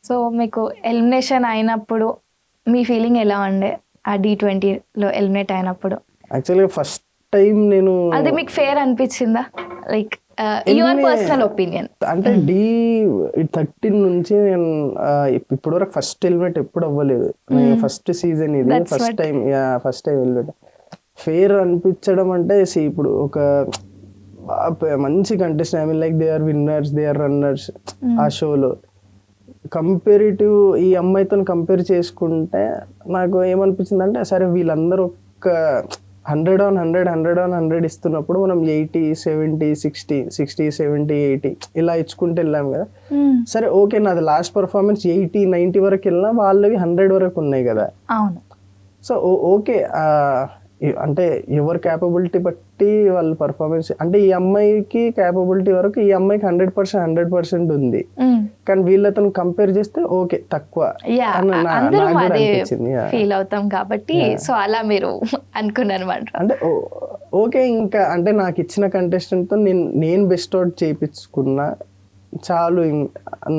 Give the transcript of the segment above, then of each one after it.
So మీకు elimination అయినప్పుడు మీ feeling ఎలా ఉండే? ఆ D20లో ఎలిమినేట్ అయినప్పుడు యాక్చువల్గా ఫస్ట్ టైం నేను అది మీకు ఫేర్ అనిపించిందా? Like your personal opinion. అంటే D13 నుంచి నేను ఇప్పటివరకు ఫస్ట్ ఎలిమినేట్ ఎప్పుడు అవ్వలేదు. నేను ఫస్ట్ సీజన్ ఇది, That's first what- time eliminate. Fair అనిపించడం అంటే ఇప్పుడు ఒక మంచి contest, I mean like they are winners, they are runners. ఆ షోలో కంపేరిటివ్ ఈ అమ్మాయితో కంపేర్ చేసుకుంటే నాకు ఏమనిపించింది అంటే, సరే వీళ్ళందరూ ఒక 100 ఇస్తున్నప్పుడు మనం 80, 70, 60, 70, 80 ఇలా ఇచ్చుకుంటూ వెళ్ళాం కదా. సరే ఓకే, నాది లాస్ట్ పర్ఫార్మెన్స్ 80, 90 వరకు వెళ్ళినా వాళ్ళవి 100 వరకు ఉన్నాయి కదా. అవును. సో ఓకే, అంటే ఎవరి క్యాపబిలిటీ బట్టి వాళ్ళ పర్ఫార్మెన్స్, అంటే ఈ అమ్మాయికి క్యాపబిలిటీ వరకు ఈ అమ్మాయికి 100% ఉంది, కానీ వీళ్ళతో కంపేర్ చేస్తే ఓకే తక్కువ అందరం అదే ఫీల్ అవుతాం కాబట్టి సో అలా మీరు అనుకున్నారు అనమాట. అంటే ఓకే, ఇంకా అంటే నాకు ఇచ్చిన కంటెస్టెంట్ తో నేను బెస్ట్ అవుట్ చేయించుకున్నా చాలు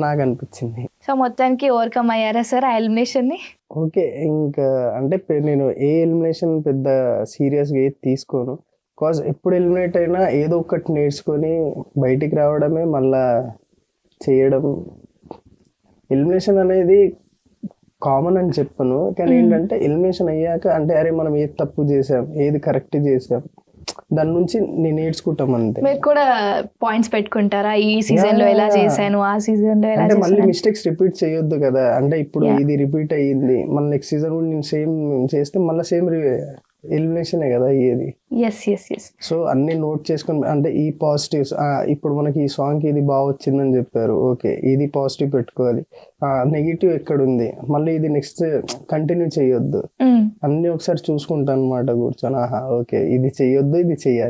నాకు అనిపించింది. సో మొత్తానికి ఓవర్కమ్ అయ్యారా సార్ ఆ ఎలిమినేషన్ ని? ఓకే, ఇంకా అంటే నేను ఏ ఎలిమినేషన్ పెద్ద సీరియస్గా ఏది తీసుకోను. కాజ్ ఎప్పుడు ఎలిమినేట్ అయినా ఏదో ఒకటి నేర్చుకొని బయటికి రావడమే, మళ్ళా చేయడం. ఎలిమినేషన్ అనేది కామన్ అని చెప్పను, కానీ ఏంటంటే ఎలిమినేషన్ అయ్యాక అంటే అరే మనం ఏది తప్పు చేసాం, ఏది కరెక్ట్ చేసాం, దాని నుంచి నేను నేర్చుకుంటాం అంతే. మీరు కూడా పాయింట్స్ పెట్టుకుంటారా? ఈ సీజన్ లో ఎలా చేశాను, ఆ సీజన్ లో ఎలా అంటే మళ్ళీ చేశాను? మిస్టేక్స్ రిపీట్ చేయొద్దు కదా. అంటే ఇప్పుడు ఇది రిపీట్ అయ్యింది, మళ్ళీ నెక్స్ట్ సీజన్ కూడా నేను సేమ్ చేస్తే మళ్ళీ సేమ్ ఎలిమినేషనే కదా అయ్యేది. సో అన్ని నోట్ చేసుకొని, అంటే ఈ పాజిటివ్స్, ఇప్పుడు మనకి ఈ సాంగ్కి ఇది బాగా వచ్చిందని చెప్పారు, ఓకే ఇది పాజిటివ్ పెట్టుకోవాలి. నెగిటివ్ ఎక్కడుంది, మళ్ళీ ఇది నెక్స్ట్ కంటిన్యూ చేయొద్దు, అన్ని ఒకసారి చూసుకుంటాను అనమాట కూర్చొని. ఓకే ఇది చెయ్యొద్దు, ఇది చెయ్యాలి.